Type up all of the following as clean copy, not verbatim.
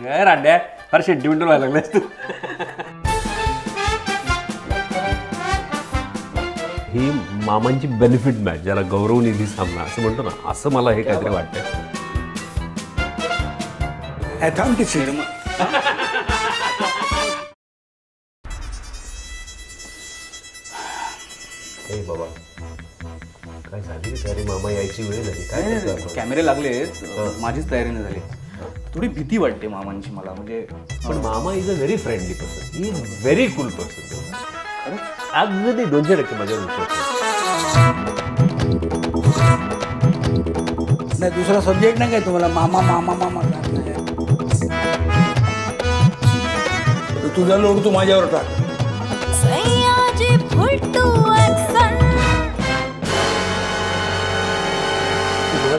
काय रांड्या फार सेंटिमेंटल व्हायला लागलास तू. ही मामांची बेनिफिट मॅच, ज्याला गौरवनिधी सामना असं म्हणतो ना, असं मला हे काहीतरी वाटतंय. बाबा काय झाली तयारी? मामा यायची वेळ झाली. काय कॅमेरे लागले, माझीच तयारी नाही झाली. थोडी भीती वाटते मामांची मला. म्हणजे पण मामा is a very friendly person, he is very cool person. अगदी 200% माझ्या नाही. दुसरा सब्जेक्ट नाही काय तुम्हाला? मामा मामा मामा तुझा लोड तू माझ्यावर टाक.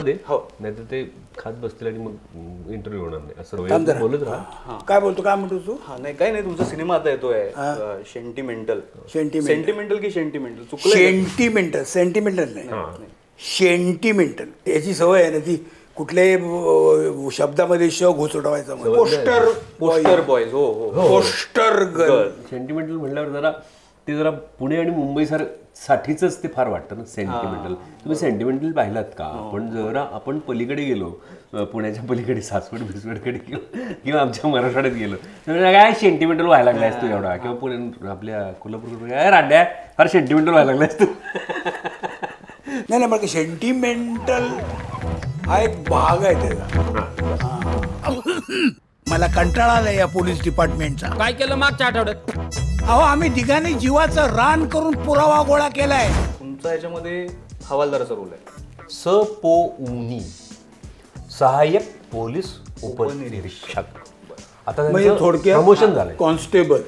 दे हो, नाही तर ते खात बसतील आणि मग इंटरव्ह्यू होणार नाही. असं बोलत राहा. काय बोलतो? काय म्हणतो तू? नाही काही नाही. तुमचा सिनेमा आता येतोय सेंटिमेंटल. सेंटिमेंटल की सेंटिमेंटल? चुकलं. सेंटिमेंटल. सेंटिमेंटल नाही, सेंटिमेंटल. याची सवय आहे ना ती, कुठल्याही शब्दामध्ये श घुसडवायचा. Poster poster boys. हो हो, पोस्टर गर्ल. सेंटिमेंटल म्हटल्यावर जरा ते जरा पुणे आणि मुंबई साठीच ते फार वाटतं ना सेंटिमेंटल. तुम्ही सेंटिमेंटल पाहिलात का? पण जरा आपण पलीकडे गेलो, पुण्याच्या पलीकडे सासवड भिसवडकडे गेलो किंवा आमच्या मराठवाड्यात गेलो तर काय सेंटिमेंटल व्हायला लागलायस तू एवढा. किंवा पुणे आपल्या कोल्हापूरकडे काय रांड्या फार सेंटिमेंटल व्हायला लागलायस तू. नाही नाही, मग सेंटिमेंटल हा एक भाग आहे त्याचा. मला कंटाळा आलाय या पोलीस डिपार्टमेंटचा. काय केलं मागच्या आठवड्यात? अहो, आम्ही दिघांनी जीवाचं रान करून पुरावा गोळा केलाय. तुमचा याच्यामध्ये हवालदाराचा रोल आहे. सपोउनी सहाय्यक पोलीस उपनिरीक्षक. आता म्हणजे थोडक्यात प्रमोशन झालंय, कॉन्स्टेबल.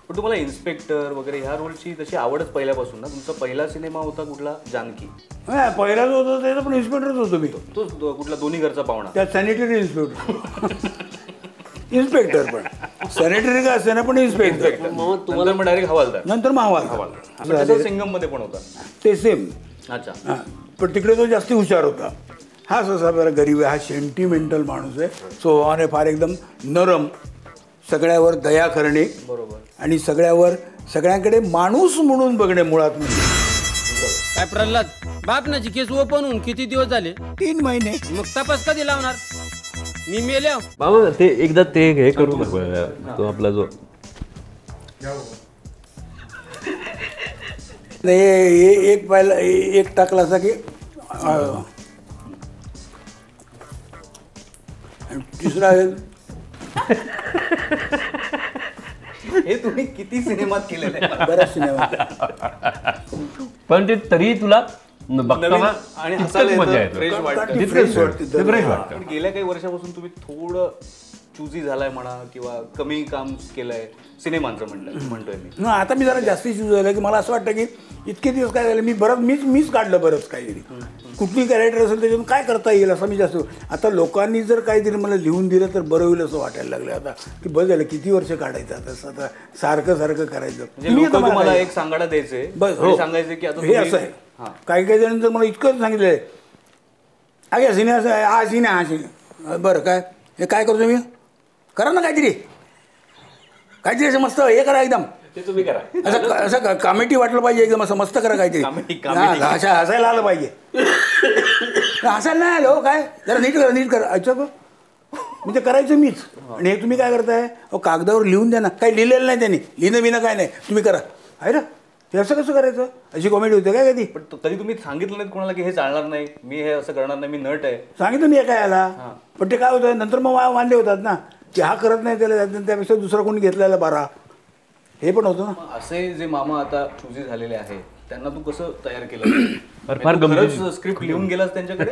पण तुम्हाला इन्स्पेक्टर वगैरे ह्या रोलची तशी आवडच पहिल्यापासून ना? तुमचा पहिला सिनेमा होता कुठला? जानकी. पहिलाच होतो त्याचा, पण इन्स्पेक्टरच होतो मी. तोच कुठला? दोन्ही घरचा पाहुणा. त्यात सॅनिटरी इन्स्पेक्टर. इन्स्पेक्टर पण सॅनिटरी का असे ना, पण इन्स्पेक्टर. तुम्हाला मग डायरेक्ट हवालदार. नंतर मग हवालदार. सिंगम मध्ये पण होता ते सेम. अच्छा. पण तिकडे तो जास्ती हुशार होता. हा ससा जरा गरीब आहे, हा सेंटिमेंटल माणूस आहे. स्वभावाने फार एकदम नरम, सगळ्यावर दया करणे. बरोबर. आणि सगळ्यांकडे माणूस म्हणून बघणे मुळात. म्हणजे काय प्रल्हाद, बापनाची केस ओपन होऊन किती दिवस झाले? 3 महिने. मग तपास कधी लावणार? मी मेल्या. बाबा ते एकदा ते हे करू नका. तो आपला जो एक पाहिला, एक टाकला असा की तिसरा. हे तुम्ही किती सिनेमात केलेलं आहे? बऱ्याच सिनेमात. पण ते तरी तुला बघताना आणि फ्रेश वाटतं. गेल्या काही वर्षापासून तुम्ही थोडं चुजी झालाय म्हणा, किंवा कमी काम केलंय सिनेमांचं म्हणतोय मी. आता मी जरा जास्ती चूज झालं की मला असं वाटतं की इतके दिवस काय झालं, मी मीच काढलं बरंच काहीतरी. कुठली कॅरेक्टर असेल त्याच्यातून काय करता येईल असं मी जास्त. आता लोकांनी जर काहीतरी मला लिहून दिलं तर बरं होईल असं वाटायला लागलं आता, की बस झालं किती वर्ष काढायचं आता सारखं करायचं. मला एक सांगायला द्यायचंय, बस सांगायचं की आता हे असं आहे. काही जणांनी जर मला इतकंच सांगितलं आहे, अगे सिने असं आहे, हा सिने बरं काय हे काय करतो मी, करा ना काहीतरी असं मस्त हे करा एकदम. ते तुम्ही करा. असं कॉमेडी वाटलं पाहिजे एकदम, असं मस्त करा काहीतरी. हसायला आलं पाहिजे. हसायला नाही आलं हो, काय जरा नीट करा अच्छा. म्हणजे करायचं मीच. आणि हे तुम्ही काय करताय? कागदावर लिहून द्या ना. काही लिहिलेलं नाही त्यांनी, लिहिणं बिणं काय नाही, तुम्ही करा. आहे ना, हे असं कसं करायचं? अशी कॉमेडी होते काय कधी? पण तरी तुम्ही सांगितलं नाही कोणाला की हे चालणार नाही, मी हे असं करणार नाही, मी नट आहे. सांगितलं मी काय आला. पण ते काय होतं नंतर मग मानले होतात ना की हा करत नाही, त्याला त्यापेक्षा दुसरा कोणी घेतलेला बरा, हे पण होतं ना. असे जे मामा आता चुजी झालेले आहे त्यांना तू कसं तयार केलं? फार गंभीर स्क्रिप्ट लिहून गेलास त्यांच्याकडे?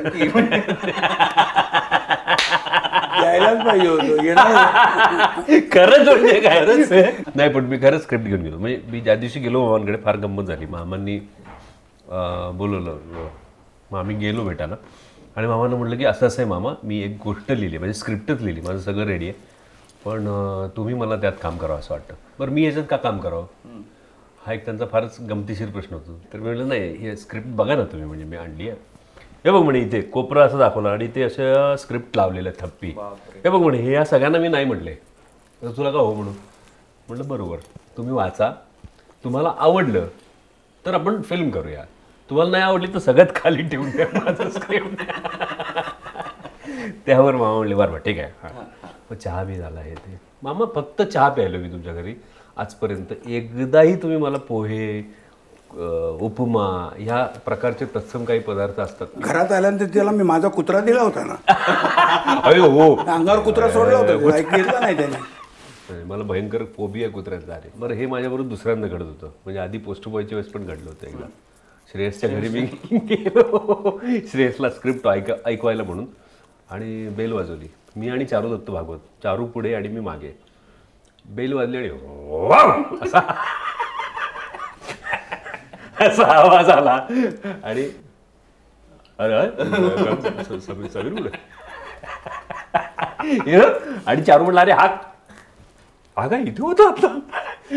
यायलाच पाहिजे होतं. खरंच म्हणजे काय नाही, पण मी खरंच स्क्रिप्ट घेऊन गेलो. म्हणजे मी ज्या दिवशी गेलो मामांकडे फार गंमत झाली. मामांनी बोलवलं, मग आम्ही गेलो भेटायला. आणि मामानं म्हटलं की असं आहे मामा, मी एक गोष्ट लिहिली, म्हणजे स्क्रिप्टच लिहिली, माझं सगळं रेडी आहे, पण तुम्ही मला त्यात काम करावं असं वाटतं. बरं मी याच्यात का काम करावं, हा एक त्यांचा फारच गमतीशीर प्रश्न होतो. तर मी म्हटलं नाही, हे स्क्रिप्ट बघा ना तुम्ही, म्हणजे मी आणली आहे, हे बघ म्हणे इथे कोपरा असं दाखवलं आणि ते अशा स्क्रिप्ट लावलेलं थप्पी. हे बघ म्हणे हे या सगळ्यांना मी नाही म्हटले, तर तुला का हो म्हणून म्हटलं बरोबर, तुम्ही वाचा, तुम्हाला आवडलं तर आपण फिल्म करूया, तुम्हाला नाही आवडली तर सगळ्यात खाली ठेवून द्या माझं स्क्रिप्ट. त्यावर मामा म्हणले बरं बरं ठीक आहे. हां मग चहा बी झाला हे ते. मामा फक्त चहा प्यायलो मी तुमच्या घरी आजपर्यंत, एकदाही तुम्ही मला पोहे उपमा ह्या प्रकारचे तत्सम काही पदार्थ असतात घरात आल्यानंतर त्याला मी माझा कुत्रा दिला होता ना. अरे हो, अंगावर कुत्रा सोडला होता, घेतला नाही त्याने. मला भयंकर फोबिया आहे कुत्र्याचा. अरे बरं हे माझ्याबरोबर दुसऱ्यांदा घडत होतं, म्हणजे आधी पोस्ट बॉयच्या वेळेस पण घडलं होतं एकदा. श्रेयसच्या घरी मी गेलो श्रेयसला स्क्रिप्ट ऐकवायला म्हणून, आणि बेल वाजवली. मी आणि चारू दत्त भागवत, चारू पुढे आणि मी मागे. बेल वाजली आणि असा असा आवाज आला आणि अरे समीर कुठे आणि चारू म्हणला अरे हा का इथे होतो आता,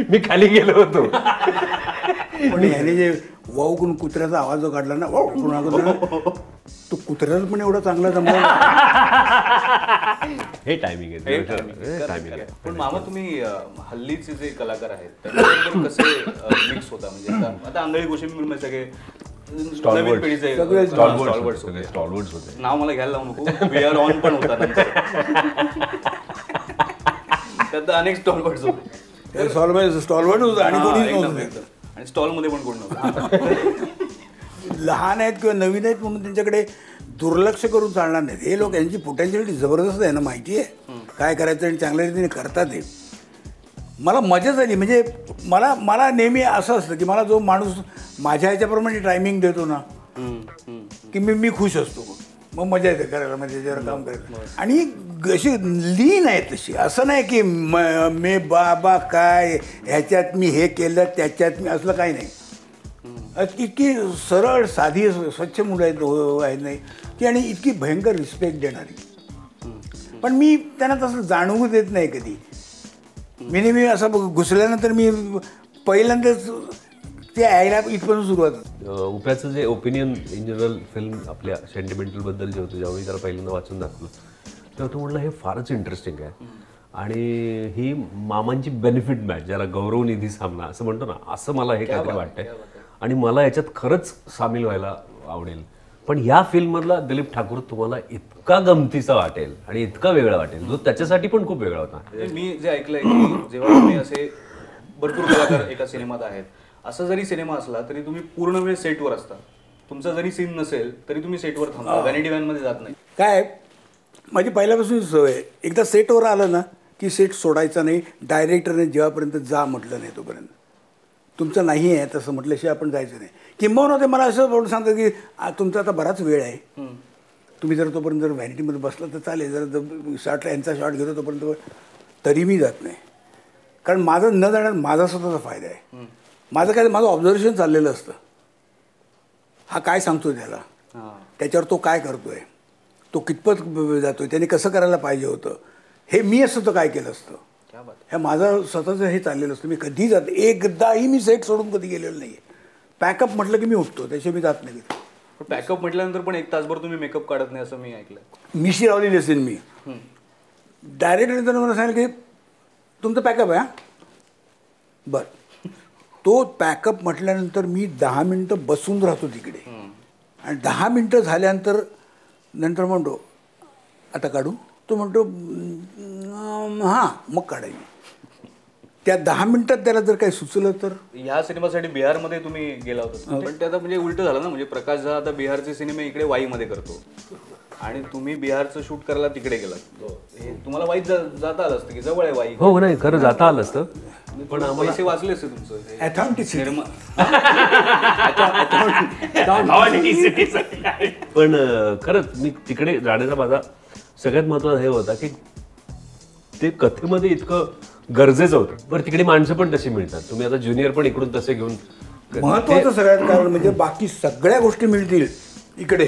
मी खाली गेलो होतो. पण ह्याने जे वाऊ करून कुत्र्याचा आवाज जो काढला ना, वाऊ करून तो कुत्र्याला पण एवढा चांगला जमला. हे टायमिंग आहे. पण मामा तुम्ही हल्लीचे जे कलाकार आहेत त्याच्याबरोबर कसे मिक्स होता, म्हणजे आता आंधळी गोष्टी सगळे नवीन पिढीचे स्टॉलवर्ड्स होते. नाव मला घ्यायला लावू नको, वी आर ऑन पण होता नंतर त्यात अनेक स्टॉलवर्ड्स होते. स्टॉलवर्ड होतं आणि कोणीच नव्हतं, आणि स्टॉलमध्ये पण कोण नव्हतं. लहान आहेत किंवा नवीन आहेत म्हणून त्यांच्याकडे दुर्लक्ष करून चालणार नाहीत. हे लोक यांची पोटेन्शियलिटी जबरदस्त आहे ना, माहिती आहे काय करायचं आणि चांगल्या रीतीने करतात. हे मला मजाच आली. म्हणजे मला नेहमी असं असतं की मला जो माणूस माझ्या ह्याच्याप्रमाणे टायमिंग देतो ना की मी खुश असतो, मग मजा येते करायला, म्हणजे त्याच्यावर काम करायचं. आणि अशी लीन आहे तशी, असं नाही की मे बाबा काय ह्याच्यात मी हे केलं त्याच्यात मी, असलं काही नाही. इतकी सरळ साधी स्वच्छ मुलं आहेत नाही की, आणि इतकी भयंकर रिस्पेक्ट देणारी. पण मी त्यांना तसं जाणवू देत नाही कधी. मी नेहमी असं घुसल्यानंतर मी पहिल्यांदाच ते यायला इथपासून सुरुवात. उप्याचं जे ओपिनियन इन जनरल फिल्म आपल्या सेंटिमेंटलबद्दल जे होतं, ज्यावेळी त्याला पहिल्यांदा वाचून दाखवलं तेव्हा तो म्हटलं हे फारच इंटरेस्टिंग आहे, आणि ही मामांची बेनिफिट मॅच, ज्याला गौरवनिधी सामना असं म्हणतो ना, असं मला हे काहीतरी वाटतंय. आणि मला याच्यात खरंच सामील व्हायला आवडेल. पण या फिल्ममधला दिलीप ठाकूर तुम्हाला इतका गमतीचा वाटेल आणि इतका वेगळा वाटेल, जो त्याच्यासाठी पण खूप वेगळा होता. मी जे ऐकलंय की जेव्हा तुम्ही असे भरपूर कलाकार एका सिनेमात आहेत, असा जरी सिनेमा असला तरी तुम्ही पूर्ण वेळ सेटवर असता. तुमचा जरी सीन नसेल तरी तुम्ही सेटवर थांबता, व्हॅनिटी व्हॅनमध्ये जात नाही. काय माझी पहिल्यापासून सवय आहे, एकदा सेटवर आलं ना की सेट सोडायचा नाही. डायरेक्टरने जेव्हापर्यंत जा म्हटलं नाही तोपर्यंत, तुमचं नाही आहे तसं म्हटल्याशिवाय आपण जायचं नाही. किंबहुना ते मला असं बोलून सांगतात की तुमचा आता बराच वेळ आहे, तुम्ही जर तोपर्यंत जर व्हॅनिटीमध्ये बसलं तर चालेल, जर शॉटला यांचा शॉट घेतो तोपर्यंत, तरी मी जात नाही. कारण माझं न जाण्यात माझा स्वतःचा फायदा आहे. माझं ऑब्झर्वेशन चाललेलं असतं, हा काय सांगतोय त्याला, त्याच्यावर तो काय करतोय, तो कितपत जातोय, त्याने कसं करायला पाहिजे होतं, हे मी असं तर काय केलं असतं, हे माझं स्वतःचं हे चाललेलं असतं. मी कधी जात, एकदाही मी सेट सोडून कधी गेलेलो नाही. पॅकअप म्हटलं की मी उठतो, त्याशिवाय मी जात नाही. पण पॅकअप म्हटल्यानंतर पण एक तासभर तुम्ही मेकअप काढत नाही असं मी ऐकलं. मिशी लावलेली असेल मी. डायरेक्टर मला सांगितलं की तुमचं पॅकअप आहे, बरं. तो पॅकअप म्हटल्यानंतर मी 10 मिनटं बसून राहतो तिकडे, आणि 10 मिनटं झाल्यानंतर नंतर म्हणतो आता काढू, तो म्हणतो हां, मग काढायची. त्या 10 मिनिटात त्याला जर काही सुचलं तर. ह्या सिनेमासाठी बिहारमध्ये तुम्ही गेला होता, पण ते आता म्हणजे उलट झालं ना, म्हणजे प्रकाश झा आता बिहारचे सिनेमे इकडे वाईमध्ये करतो आणि तुम्ही बिहारचं शूट करायला तिकडे गेलात. हे तुम्हाला वाईत जाता आलं असतं की जवळ आहे वाई. हो नाही, खरं जाता आलं असतं, पण पैसे वाचले असते तुमचं. पण खरंच मी तिकडे जाण्याचा माझा सगळ्यात महत्त्वाचा हे होता की ते कथेमध्ये इतकं गरजेचं होतं. बरं तिकडे माणसं पण तशी मिळतात, तुम्ही आता ज्युनियर पण इकडून तसे घेऊन. महत्त्वाचं सगळ्यात कारण म्हणजे बाकी सगळ्या गोष्टी मिळतील, इकडे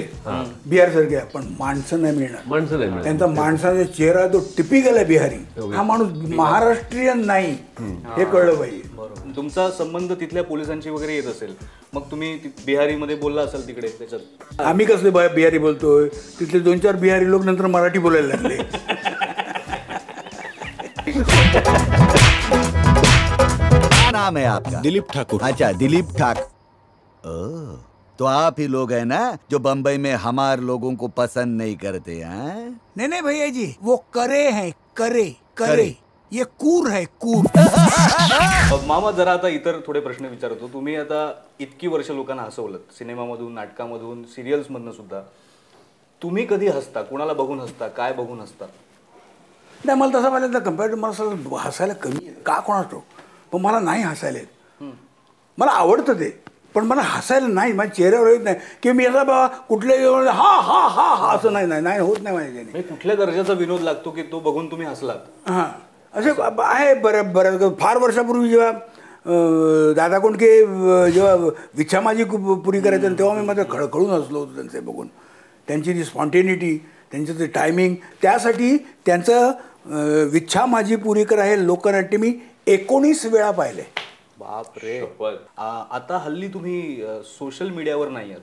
बिहार सारखे पण माणसं नाही मिळणार. माणसं नाही मिळत. त्यांचा माणसाचा चेहरा तो टिपिकल आहे बिहारी. हा माणूस महाराष्ट्रीयन नाही हे कळलं पाहिजे. बरोबर. तुमचा संबंध तिथल्या पोलिसांची वगैरे येत असेल, मग तुम्ही बिहारीमध्ये बोलला असाल तिकडे त्याच्यात? आम्ही कसले बिहारी बोलतोय, तिथले 2-4 बिहारी लोक नंतर मराठी बोलायला लागले. क्या नाम है आपका? दिलीप ठाकुर. अच्छा, दिलीप ठाकुर. तो आप ही लोग हैं ना जो बम्बई में हमारे लोगों को पसंद नहीं करते हैं? नहीं भैया जी, वो करे हैं, करे. ये कूर है, कूर. मामा जरा आता इतर थोडे प्रश्न विचारतो. तुम्ही आता इतकी वर्ष लोकांना हसवलं, सिनेमामधून, नाटकामधून, सिरियल्स मधनं सुद्धा. तुम्ही कधी हसता? कुणाला बघून हसता? काय बघून हसता? नाही, मला तसं पाहिलं तर कम्पेअर टू मला हसायला कमी आहे का कोणाचं, पण मला नाही हसायला येत. मला आवडतं ते, पण मला हसायला नाही. माझ्या चेहऱ्यावर येत नाही की मी असा बाबा कुठल्याही हा हा हा हा असं नाही होत नाही माझ्याने. कुठल्या दर्जाचा विनोद लागतो की तो बघून तुम्ही हसलात? हां, असे आहे बऱ्याच फार वर्षापूर्वी जेव्हा दादा कोंडके जेव्हा विच्छा माझी पुरी करायचं तेव्हा मी माझं खळखळून हसलो होतो त्यांचे बघून. त्यांची ती स्पॉन्टेनिटी, त्यांचं ते टायमिंग, त्यासाठी त्यांचं विच्छा माझी पुरी करा हे लोकनाट्य मी 19 वेळा पाहिले. बाप रे. आता हल्ली तुम्ही सोशल मीडियावर नाही आहात.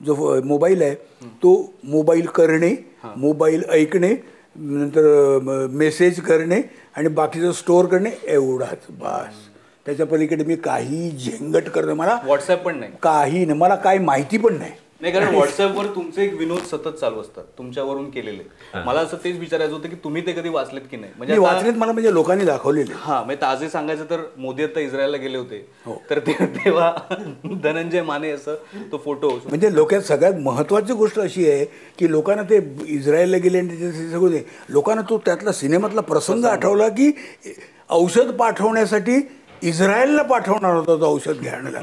जो मोबाईल आहे तो मोबाईल करणे, मोबाईल ऐकणे, नंतर मेसेज करणे आणि बाकीचं स्टोअर करणे एवढाच बस. त्याच्या पलीकडे मी काही झेंगट करतो. मला व्हॉट्सअप पण नाही, काही नाही, मला काही माहिती पण नाही. कारण व्हॉट्सअपवर तुमचे एक विनोद सतत चालू असतात तुमच्यावरून केलेले. मला असं तेच विचारायचं होतं की तुम्ही ते कधी वाचलेत की नाही? म्हणजे वाचलेत, मला म्हणजे लोकांनी दाखवलेले. हा, म्हणजे ताजे सांगायचं तर मोदी आता इस्रायलला गेले होते, तर तेव्हा धनंजय माने असं तो फोटो. म्हणजे लोकांत सगळ्यात महत्त्वाची गोष्ट अशी आहे की लोकांना ते इस्रायलला गेले आणि त्याचे सगळं लोकांना तो त्यातला सिनेमातला प्रसंग आठवला की औषध पाठवण्यासाठी इस्रायलला पाठवणार होता तो औषध घ्यायला.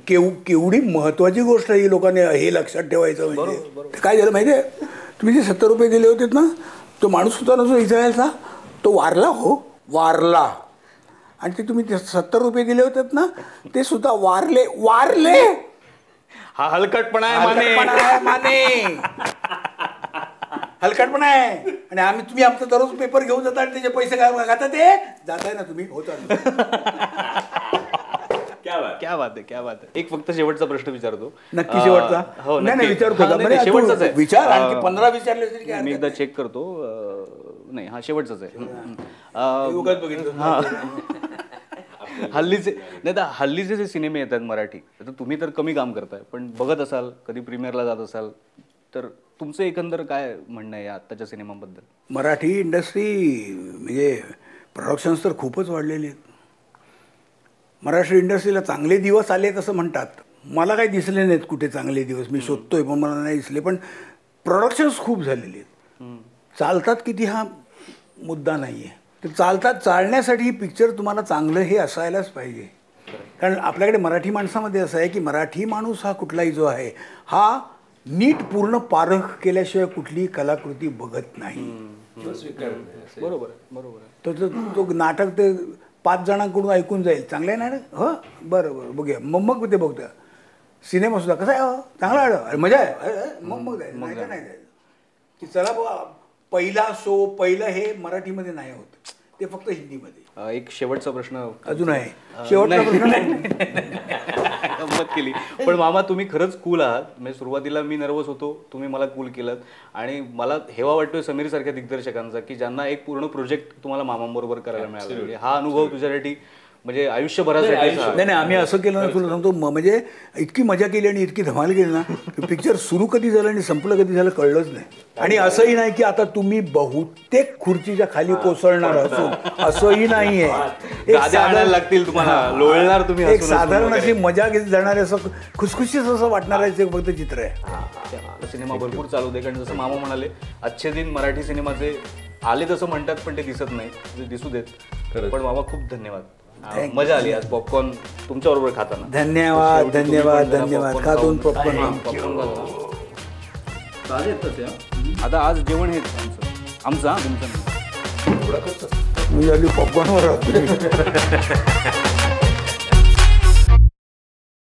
केवढी महत्वाची गोष्ट आहे ही, लोकांनी हे लक्षात ठेवायचं. म्हणजे काय झालं माहिती आहे, तुम्ही जे 70 रुपये दिले होते ना, तो माणूस होता ना जो इस्रायलचा, तो वारला. आणि ते तुम्ही 70 रुपये दिले होते ना, ते सुद्धा वारले. हा हलकटपणा आहे माने, हलकटपणा आहे. आणि तुम्ही आमचा दररोज पेपर घेऊन जाता आणि त्याचे पैसे काय खाता ते जाताय ना तुम्ही. होता क्या बात आहे. एक फक्त शेवटचा प्रश्न विचारतो. नक्की शेवटचा? हो, नाही विचारतो. शेवटचाच आहे. विचार, आणखी 15 विचारले तरी मी एकदा चेक करतो. नाही, हा शेवटचाच आहे. हल्लीचे जे सिनेमे येतात मराठी, आता तुम्ही तर कमी काम करताय, पण बघत असाल, कधी प्रीमियरला जात असाल, तर तुमचं एकंदर काय म्हणणं आहे या आत्ताच्या सिनेमाबद्दल? मराठी इंडस्ट्री म्हणजे प्रोडक्शन्स तर खूपच वाढलेले आहेत. महाराष्ट्र इंडस्ट्रीला चांगले दिवस आले असं म्हणतात. मला काही दिसले नाहीत कुठे चांगले दिवस. मी शोधतोय पण मला नाही दिसले. पण प्रोडक्शन्स खूप झालेले आहेत. चालतात किती हा मुद्दा नाही आहे. ते चालण्यासाठी पिक्चर तुम्हाला चांगलं हे असायलाच पाहिजे. कारण आपल्याकडे मराठी माणसामध्ये असं आहे की मराठी माणूस हा कुठलाही जो आहे हा नीट पूर्ण पारख केल्याशिवाय कुठलीही कलाकृती बघत नाही. बरोबर. तो नाटक ते 5 जणांकडून ऐकून जाईल, चांगलं आहे नाटक, हो बरं बघूया, मग ते बघतो. सिनेमा सुद्धा कसा आहे, चांगला आहे, मजा आहे, मग जायचं, नाही जायचं की चला पहिला शो पहिलं हे मराठीमध्ये नाही होत, ते फक्त हिंदीमध्ये. एक शेवटचा प्रश्न अजून आहे. शेवटचा प्रश्न गंमत केली. पण मामा तुम्ही खरंच कूल आहात. म्हणजे सुरुवातीला मी नर्वस होतो, तुम्ही मला कूल केलं. आणि मला हेवा वाटतोय समीर सारख्या दिग्दर्शकांचा की ज्यांना एक पूर्ण प्रोजेक्ट तुम्हाला मामांबरोबर करायला मिळाला. हा अनुभव तुझ्यासाठी म्हणजे आयुष्यभरासाठी. नाही आम्ही असं केलं ना, तुला सांगतो, म्हणजे इतकी मजा केली आणि इतकी धमाल केली ना, पिक्चर सुरू कधी झालं आणि संपलं कधी झालं कळलंच नाही. आणि असंही नाही की आता तुम्ही बहुतेक खुर्चीच्या खाली कोसळणार असंही नाहीये. लागतील तुम्हाला, लोळणार तुम्ही. एक साधारण अशी मजा घेत जाणारे, असं खुसखुशीच असं वाटणार आहे ते फक्त चित्र आहे. सिनेमा भरपूर चालू दे. कारण जसं मामा म्हणाले, अच्छे दिन मराठी सिनेमाचे आले तसं म्हणतात, पण ते दिसत नाही, दिसू देत. पण मामा खूप धन्यवाद, मजा आली आज पॉपकॉर्न तुमच्या बरोबर खाताना. धन्यवाद धन्यवाद धन्यवाद. खातून पॉपकॉर्न आता आज जेवण हे आमचं तुमचं मी पॉपकॉर्नवर